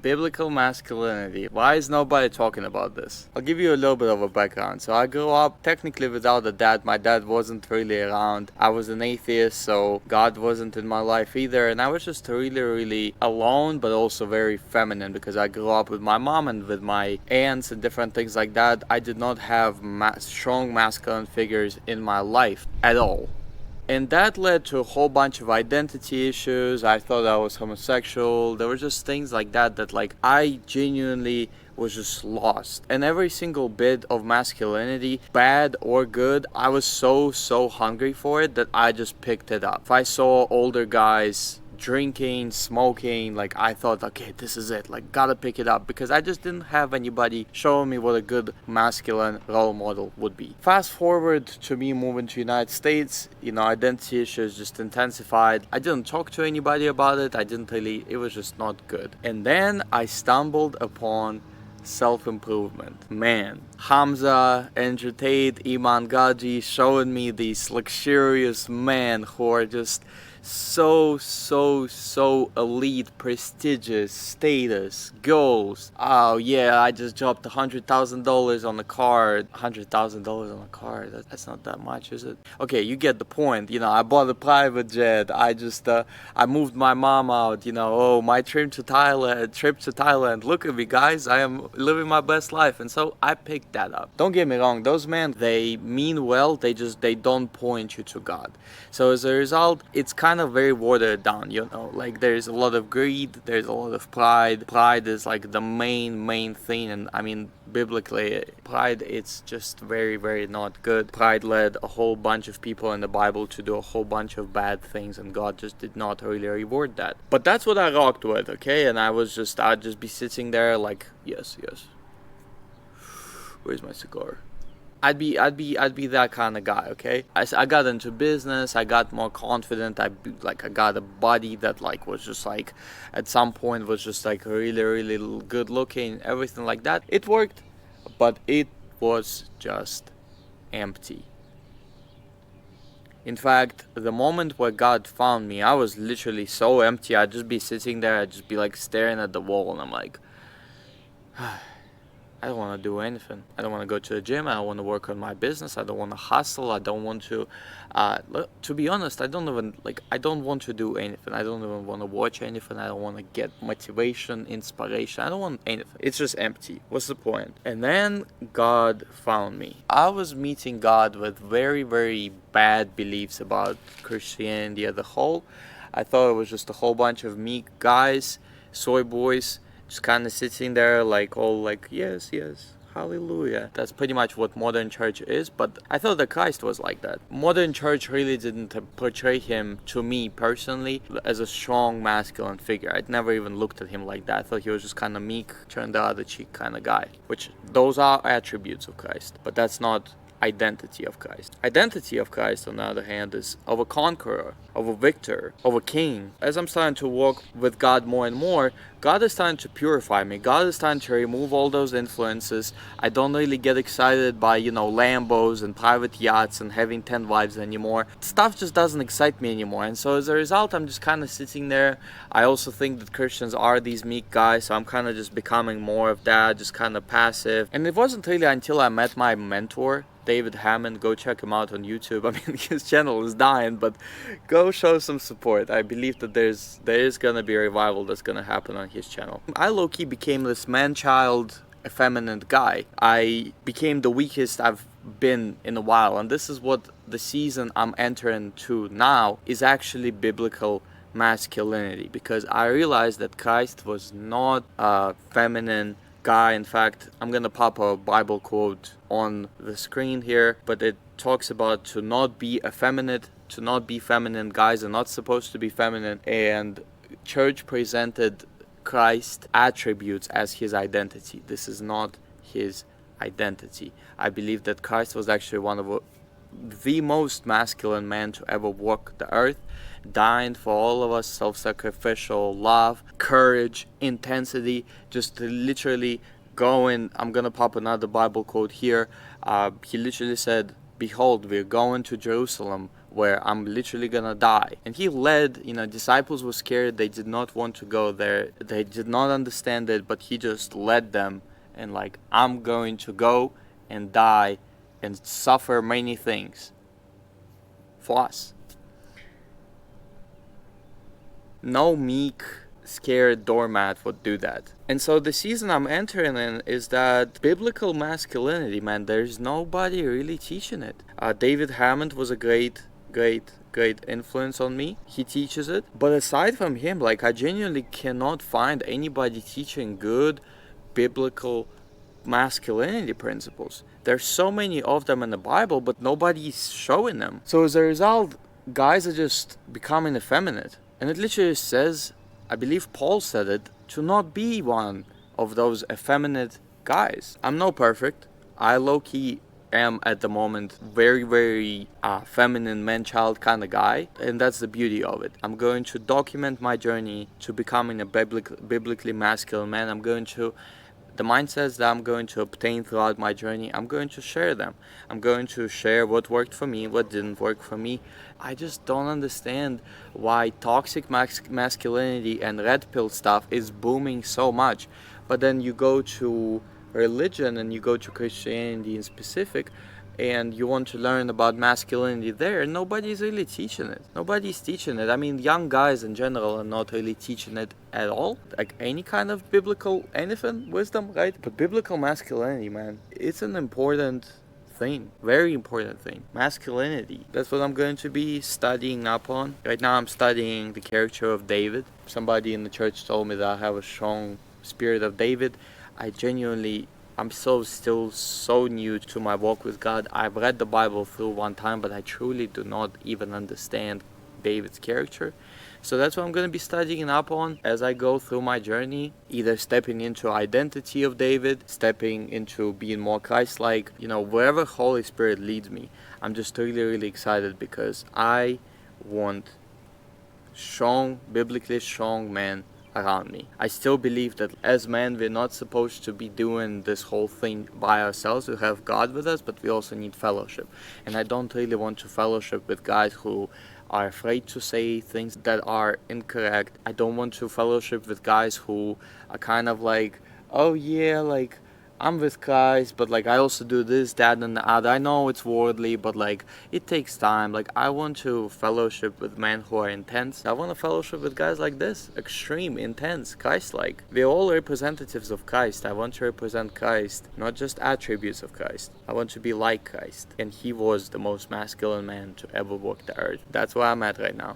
Biblical masculinity. Why is nobody talking about this? I'll give you a little bit of a background. So I grew up technically without a dad. My dad wasn't really around. I was an atheist, so God wasn't in my life either. And I was just really alone, but also very feminine because I grew up with my mom and with my aunts and different things like that. I did not have strong masculine figures in my life at all. And that led to a whole bunch of identity issues. I thought I was homosexual. There were just things like that like I genuinely was just lost. And every single bit of masculinity, bad or good, I was so hungry for it that I just picked it up. If I saw older guys drinking, smoking, like I thought, okay, this is it, like gotta pick it up, because I just didn't have anybody showing me what a good masculine role model would be. Fast forward to me moving to United States, identity issues just intensified. I didn't talk to anybody about it. It was just not good. And then I stumbled upon self-improvement. Man, Hamza, Andrew Tate, Iman Gaji showing me these luxurious men who are just so elite, prestigious, status, goals. Oh yeah, I just dropped $100,000 on the car. $100,000 on a car, that's not that much, is it? Okay, you get the point. I bought a private jet. I moved my mom out. My trip to Thailand. Look at me, guys, I am living my best life. And so I picked that up. Don't get me wrong, those men, they mean well, they don't point you to God. So as a result, it's kind of very watered down, like there's a lot of greed, there's a lot of pride. Pride is like the main thing, and I mean, biblically, pride, it's just very not good. Pride led a whole bunch of people in the Bible to do a whole bunch of bad things, and God just did not really reward that. But that's what I rocked with, okay? And I'd just be sitting there like, yes. Where's my cigar? I'd be that kind of guy, okay? I got into business, I got more confident, I got a body that was just at some point was just really good looking, everything like that. It worked, but it was just empty. In fact, the moment where God found me, I was literally so empty. I'd just be sitting there, I'd just be staring at the wall, and I'm like, I don't want to do anything. I don't want to go to the gym. I don't want to work on my business. I don't want to hustle. I don't want to be honest, I don't want to do anything. I don't even want to watch anything. I don't want to get motivation, inspiration. I don't want anything. It's just empty. What's the point? And then God found me. I was meeting God with very bad beliefs about Christianity as a whole. I thought it was just a whole bunch of meek guys, soy boys, just kind of sitting there yes, hallelujah. That's pretty much what modern church is, but I thought that Christ was like that. Modern church really didn't portray him, to me personally, as a strong masculine figure. I'd never even looked at him like that. I thought he was just kind of meek, turn the other cheek kind of guy, which those are attributes of Christ, but that's not identity of Christ. Identity of Christ, on the other hand, is of a conqueror, of a victor, of a king. As I'm starting to walk with God more and more, God is starting to purify me. God is starting to remove all those influences. I don't really get excited by, Lambos and private yachts and having 10 wives anymore. Stuff just doesn't excite me anymore. And so as a result, I'm just kind of sitting there. I also think that Christians are these meek guys, so I'm kind of just becoming more of that, just kind of passive. And it wasn't really until I met my mentor, David Hammond. Go check him out on YouTube. I mean, his channel is dying, but go show some support. I believe that there is gonna be a revival that's gonna happen on his channel. I low-key became this man-child, effeminate guy. I became the weakest I've been in a while, and this is what the season I'm entering to now is actually biblical masculinity, because I realized that Christ was not a feminine guy. In fact, I'm gonna pop a Bible quote on the screen here, but it talks about to not be effeminate, to not be feminine. Guys are not supposed to be feminine, and church presented Christ attributes as his identity. This is not his identity. I believe that Christ was actually one of the most masculine men to ever walk the earth, dying for all of us, self-sacrificial love, courage, intensity, just literally going. I'm gonna pop another Bible quote here. He literally said, "Behold, we're going to Jerusalem, where I'm literally gonna die. And he led, disciples were scared, they did not want to go there, they did not understand it, but he just led them and like, I'm going to go and die and suffer many things for us. No meek, scared doormat would do that. And so the season I'm entering in is that biblical masculinity, man, there's nobody really teaching it. David Hammond was a great influence on me. He teaches it. But aside from him, like, I genuinely cannot find anybody teaching good biblical masculinity principles. There's so many of them in the Bible, but nobody's showing them. So as a result, guys are just becoming effeminate. And it literally says, I believe Paul said it, to not be one of those effeminate guys. I'm no perfect. I low-key am at the moment very feminine man-child kind of guy, and that's the beauty of it. I'm going to document my journey to becoming a biblically masculine man. The mindsets that I'm going to obtain throughout my journey, I'm going to share them. I'm going to share what worked for me, what didn't work for me. I just don't understand why toxic masculinity and red pill stuff is booming so much. But then you go to religion and you go to Christianity in specific, and you want to learn about masculinity there, nobody's really teaching it. Nobody's teaching it. I mean, young guys in general are not really teaching it at all. Like any kind of biblical anything, wisdom, right? But biblical masculinity, man, it's an important thing. Very important thing. Masculinity. That's what I'm going to be studying up on. Right now I'm studying the character of David. Somebody in the church told me that I have a strong spirit of David. I'm still so new to my walk with God. I've read the Bible through one time, but I truly do not even understand David's character. So that's what I'm going to be studying up on as I go through my journey, either stepping into identity of David, stepping into being more Christ-like, wherever Holy Spirit leads me. I'm just really excited because I want biblically strong men around me. I still believe that as men, we're not supposed to be doing this whole thing by ourselves. We have God with us, but we also need fellowship. And I don't really want to fellowship with guys who are afraid to say things that are incorrect. I don't want to fellowship with guys who are kind of like, oh yeah, like, I'm with Christ, but like I also do this, that, and the other. I know it's worldly, but like it takes time. Like I want to fellowship with men who are intense. I want to fellowship with guys like this, extreme, intense, Christ-like. We're all representatives of Christ. I want to represent Christ, not just attributes of Christ. I want to be like Christ, and he was the most masculine man to ever walk the earth. That's where I'm at right now.